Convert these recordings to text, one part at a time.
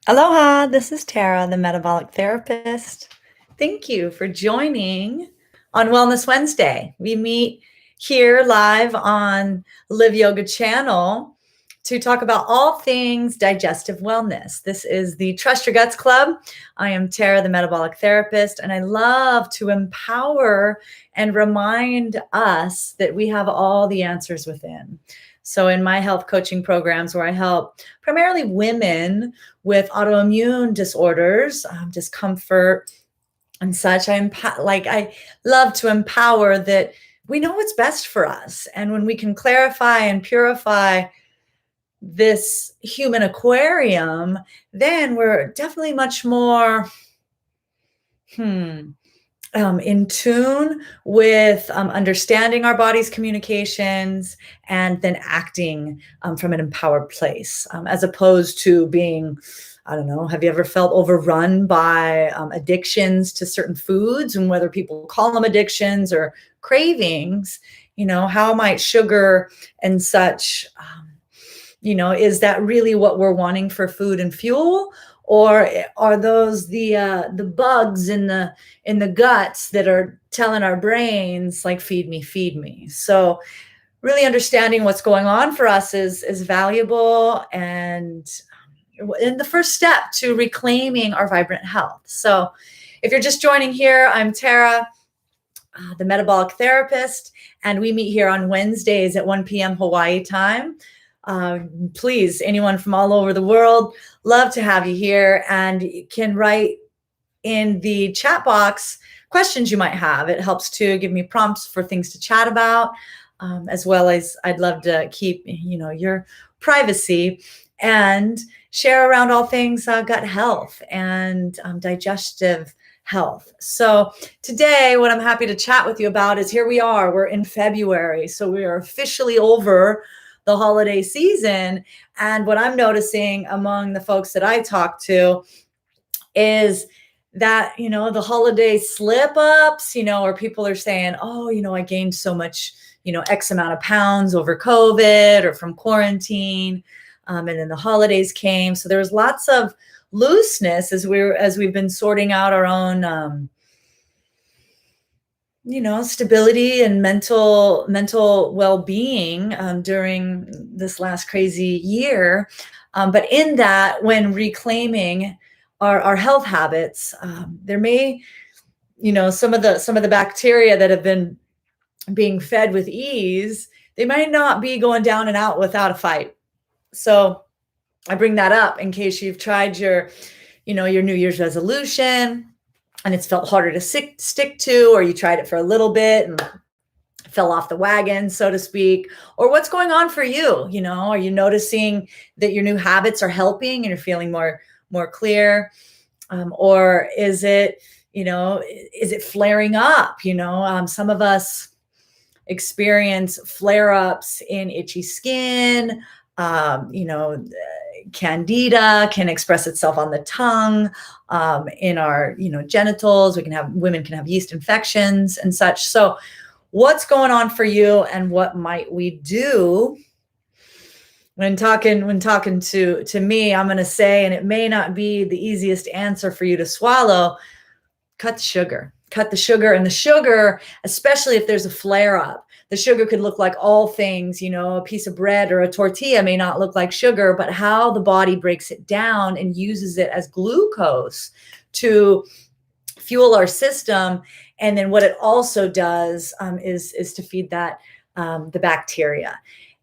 Aloha, this is Tara, the metabolic therapist. Thank you for joining on Wellness Wednesday. We meet here live on Live Yoga channel to talk about all things digestive wellness. This is the Trust Your Guts Club. I am Tara, the metabolic therapist, and I love to empower and remind us that we have all the answers within. So in my health coaching programs where I help primarily women with autoimmune disorders, discomfort and such, I love to empower that we know what's best for us. And when we can clarify and purify this human aquarium, then we're definitely much more in tune with understanding our body's communications and then acting from an empowered place, as opposed to being, I don't know, have you ever felt overrun by addictions to certain foods, and whether people call them addictions or cravings, how might sugar and such, is that really what we're wanting for food and fuel? Or are those the bugs in the guts that are telling our brains, like, feed me, feed me? So really understanding what's going on for us is valuable and the first step to reclaiming our vibrant health. So if you're just joining here, I'm Tara, the metabolic therapist, and we meet here on Wednesdays at 1 p.m. Hawaii time. Please, anyone from all over the world, love to have you here, and you can write in the chat box questions you might have. It helps to give me prompts for things to chat about, as well as I'd love to keep your privacy and share around all things gut health and digestive health. So today, what I'm happy to chat with you about is, here we are, we're in February, so we are officially over the holiday season. And what I'm noticing among the folks that I talk to is that, the holiday slip ups, or people are saying, oh, I gained so much, X amount of pounds over COVID or from quarantine. And then the holidays came. So there was lots of looseness as we've been sorting out our own, stability and mental well-being during this last crazy year. But in that, when reclaiming our health habits, there may, some of the bacteria that have been being fed with ease, they might not be going down and out without a fight. So I bring that up in case you've tried your New Year's resolution and it's felt harder to stick to, or you tried it for a little bit and fell off the wagon, so to speak. Or what's going on for you? Are you noticing that your new habits are helping and you're feeling more clear? Or is it flaring up? Some of us experience flare-ups in itchy skin. Candida can express itself on the tongue, in our, genitals. Women can have yeast infections and such. So what's going on for you, and what might we do? When talking to me, I'm going to say, and it may not be the easiest answer for you to swallow, cut the sugar. And the sugar, especially if there's a flare up, the sugar could look like all things. A piece of bread or a tortilla may not look like sugar, but how the body breaks it down and uses it as glucose to fuel our system. And then what it also does is to feed that the bacteria.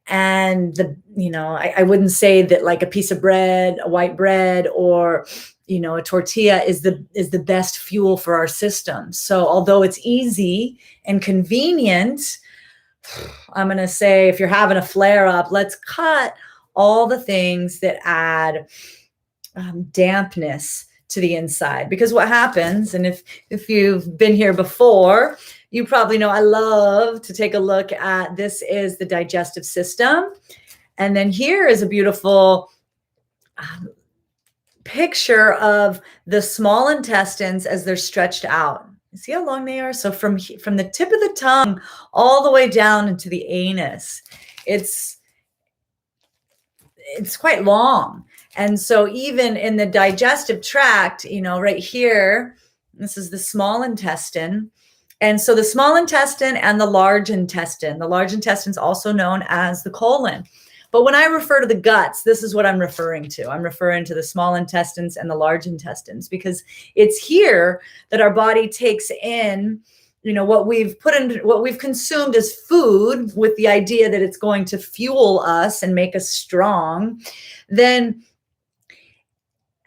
And I wouldn't say that like a piece of bread, a white bread, or a tortilla is the best fuel for our system. So although it's easy and convenient, I'm going to say, if you're having a flare up, let's cut all the things that add dampness to the inside. Because what happens, and if you've been here before, you probably know I love to take a look at, this is the digestive system. And then here is a beautiful picture of the small intestines as they're stretched out. See how long they are? So from the tip of the tongue all the way down into the anus, it's quite long. And so even in the digestive tract, right here, this is the small intestine. And so the small intestine and the large intestine is also known as the colon. But when I refer to the guts, this is what I'm referring to. I'm referring to the small intestines and the large intestines, because it's here that our body takes in, what we've put in, what we've consumed as food, with the idea that it's going to fuel us and make us strong. Then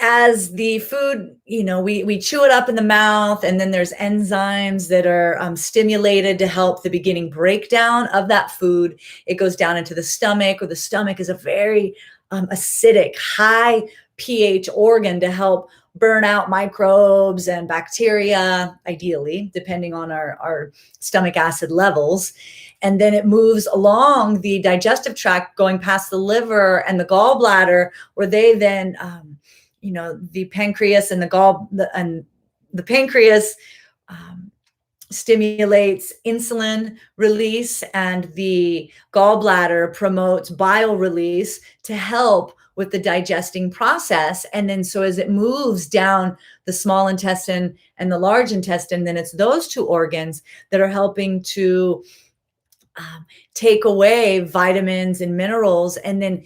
as the food, we chew it up in the mouth, and then there's enzymes that are stimulated to help the beginning breakdown of that food. It goes down into the stomach, or the stomach is a very acidic, high pH organ to help burn out microbes and bacteria, ideally, depending on our stomach acid levels. And then it moves along the digestive tract, going past the liver and the gallbladder, where they then the pancreas and the pancreas stimulates insulin release, and the gallbladder promotes bile release to help with the digesting process. And then so as it moves down the small intestine and the large intestine, then it's those two organs that are helping to take away vitamins and minerals, and then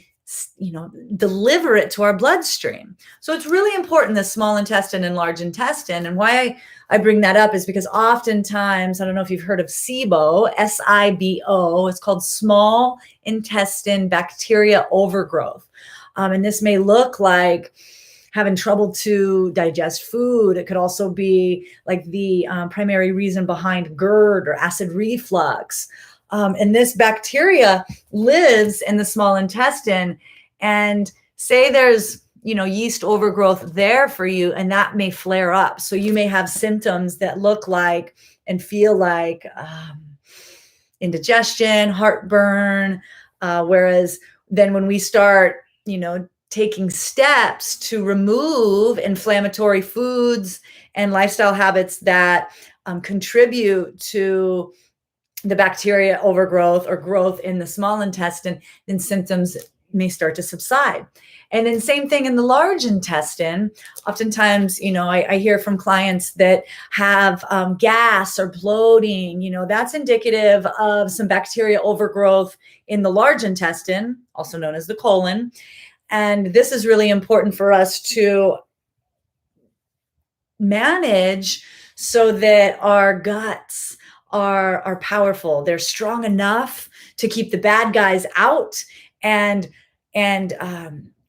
deliver it to our bloodstream. So it's really important, the small intestine and large intestine. And why I bring that up is because oftentimes, I don't know if you've heard of SIBO, SIBO, it's called small intestine bacteria overgrowth. And this may look like having trouble to digest food. It could also be like the primary reason behind GERD or acid reflux. And this bacteria lives in the small intestine, and say there's, yeast overgrowth there for you, and that may flare up. So you may have symptoms that look like and feel like indigestion, heartburn, whereas then when we start, taking steps to remove inflammatory foods and lifestyle habits that contribute to the bacteria overgrowth or growth in the small intestine, then symptoms may start to subside. And then same thing in the large intestine. Oftentimes, I hear from clients that have gas or bloating, that's indicative of some bacteria overgrowth in the large intestine, also known as the colon. And this is really important for us to manage so that our guts are powerful. They're strong enough to keep the bad guys out, and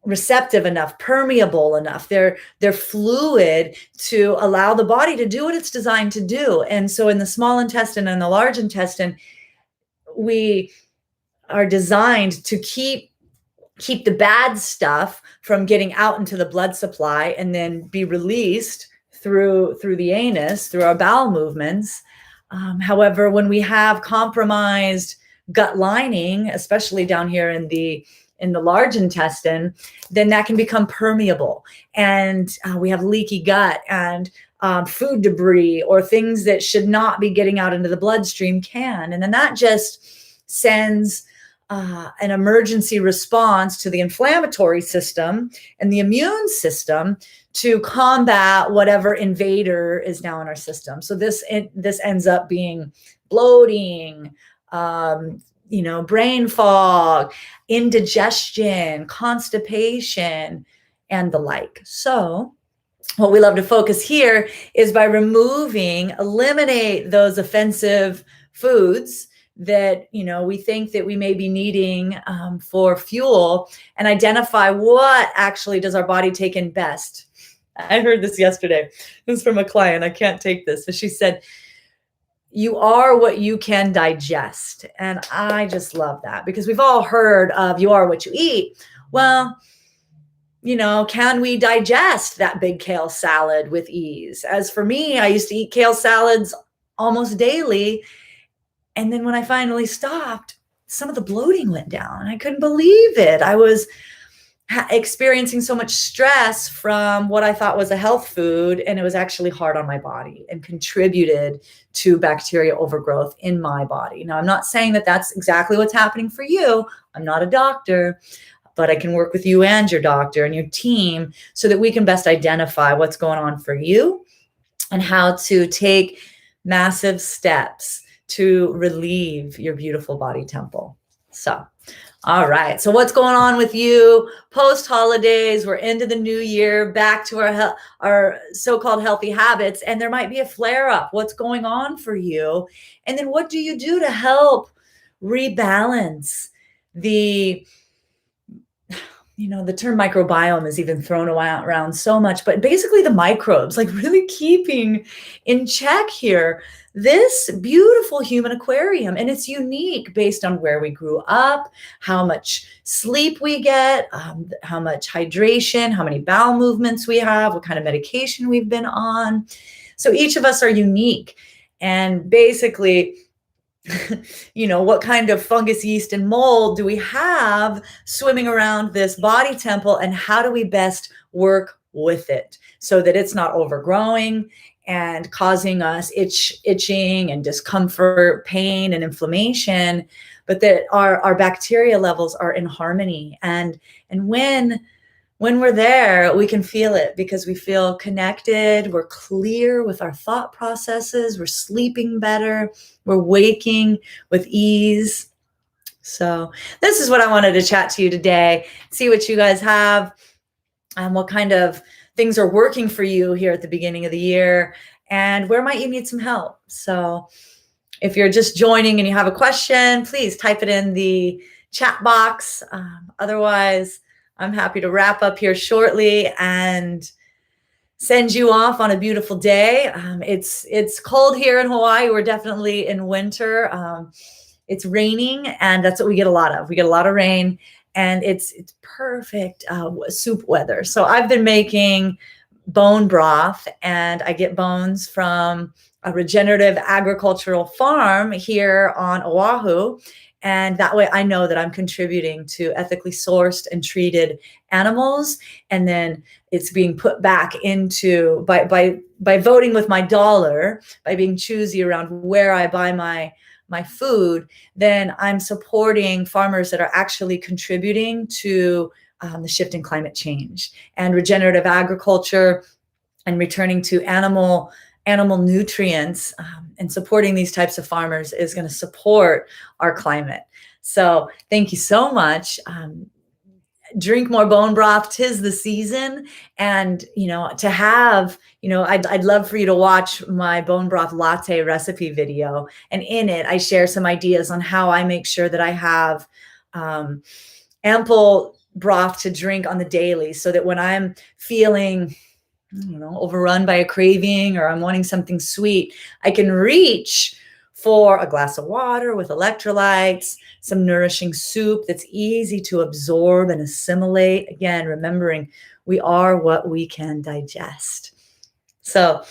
receptive enough, permeable enough. They're fluid to allow the body to do what it's designed to do. And so in the small intestine and the large intestine, we are designed to keep the bad stuff from getting out into the blood supply and then be released through the anus, through our bowel movements. However, when we have compromised gut lining, especially down here in the large intestine, then that can become permeable, and we have leaky gut, and food debris or things that should not be getting out into the bloodstream can. And then that just sends an emergency response to the inflammatory system and the immune system to combat whatever invader is now in our system. So this ends up being bloating, brain fog, indigestion, constipation, and the like. So what we love to focus here is by eliminate those offensive foods that, we think that we may be needing for fuel, and identify what actually does our body take in best. I heard this yesterday. This is from a client. I can't take this. But she said, you are what you can digest. And I just love that, because we've all heard of you are what you eat. Well, can we digest that big kale salad with ease? As for me, I used to eat kale salads almost daily. And then when I finally stopped, some of the bloating went down. I couldn't believe it. I was experiencing so much stress from what I thought was a health food, and it was actually hard on my body and contributed to bacteria overgrowth in my body. Now, I'm not saying that that's exactly what's happening for you. I'm not a doctor, but I can work with you and your doctor and your team so that we can best identify what's going on for you and how to take massive steps to relieve your beautiful body temple. So, all right. So what's going on with you post holidays? We're into the new year, back to our so-called healthy habits, and there might be a flare up. What's going on for you? And then what do you do to help rebalance the the term microbiome is even thrown around so much, but basically the microbes, like really keeping in check here this beautiful human aquarium. And it's unique based on where we grew up, how much sleep we get, how much hydration, how many bowel movements we have, what kind of medication we've been on. So each of us are unique. And basically, what kind of fungus, yeast, and mold do we have swimming around this body temple, and how do we best work with it so that it's not overgrowing and causing us itching and discomfort, pain, and inflammation, but that our bacteria levels are in harmony. And when we're there, we can feel it because we feel connected, we're clear with our thought processes, we're sleeping better, we're waking with ease. So this is what I wanted to chat to you today, see what you guys have, and what kind of things are working for you here at the beginning of the year, and where might you need some help. So if you're just joining and you have a question, please type it in the chat box. Otherwise, I'm happy to wrap up here shortly and send you off on a beautiful day. It's cold here in Hawaii. We're definitely in winter. It's raining, and that's what we get a lot of. We get a lot of rain, and it's perfect soup weather. So I've been making bone broth, and I get bones from a regenerative agricultural farm here on Oahu. And that way I know that I'm contributing to ethically sourced and treated animals. And then it's being put back into, by voting with my dollar, by being choosy around where I buy my food, then I'm supporting farmers that are actually contributing to the shift in climate change and regenerative agriculture, and returning to animal nutrients, and supporting these types of farmers is going to support our climate. So thank you so much. Drink more bone broth. 'Tis the season. And, to have, I'd love for you to watch my bone broth latte recipe video. And in it, I share some ideas on how I make sure that I have ample broth to drink on the daily, so that when I'm feeling overrun by a craving, or I'm wanting something sweet, I can reach for a glass of water with electrolytes, some nourishing soup that's easy to absorb and assimilate. Again, remembering we are what we can digest. So,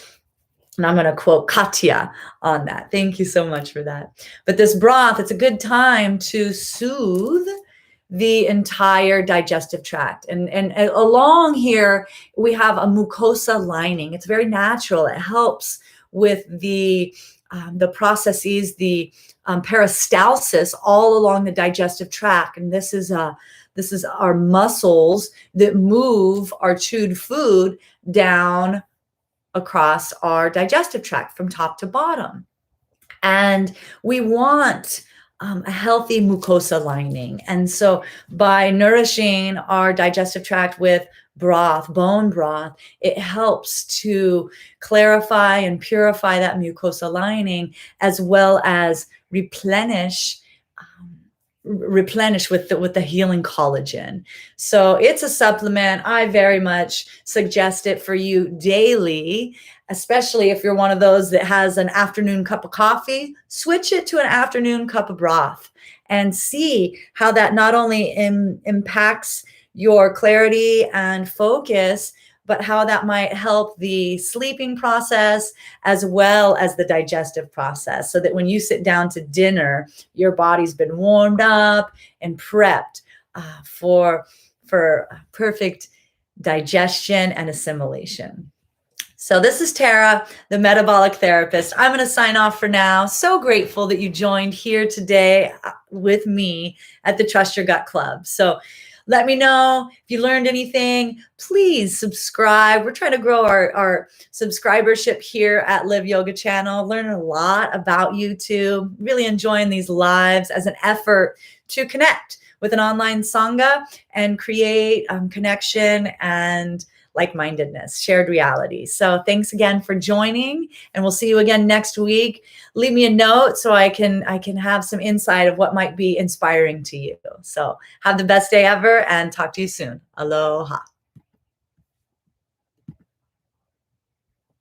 and I'm going to quote Katya on that. Thank you so much for that. But this broth, it's a good time to soothe the entire digestive tract. And along here, we have a mucosa lining. It's very natural. It helps with the processes, the peristalsis all along the digestive tract. And this is our muscles that move our chewed food down across our digestive tract from top to bottom. And we want a healthy mucosa lining. And so by nourishing our digestive tract with broth, bone broth, it helps to clarify and purify that mucosa lining, as well as replenish with the healing collagen. So it's a supplement. I very much suggest it for you daily, especially if you're one of those that has an afternoon cup of coffee. Switch it to an afternoon cup of broth and see how that not only impacts your clarity and focus, but how that might help the sleeping process as well as the digestive process, so that when you sit down to dinner, your body's been warmed up and prepped for perfect digestion and assimilation. So this is Tara, the metabolic therapist. I'm going to sign off for now. So grateful that you joined here today with me at the Trust Your Gut Club. So Let me know if you learned anything. Please subscribe. We're trying to grow our subscribership here at Live Yoga Channel. Learn a lot about YouTube. Really enjoying these lives as an effort to connect with an online Sangha and create connection and like-mindedness, shared reality. So thanks again for joining, and we'll see you again next week. Leave me a note so I can have some insight of what might be inspiring to you. So have the best day ever and talk to you soon. Aloha.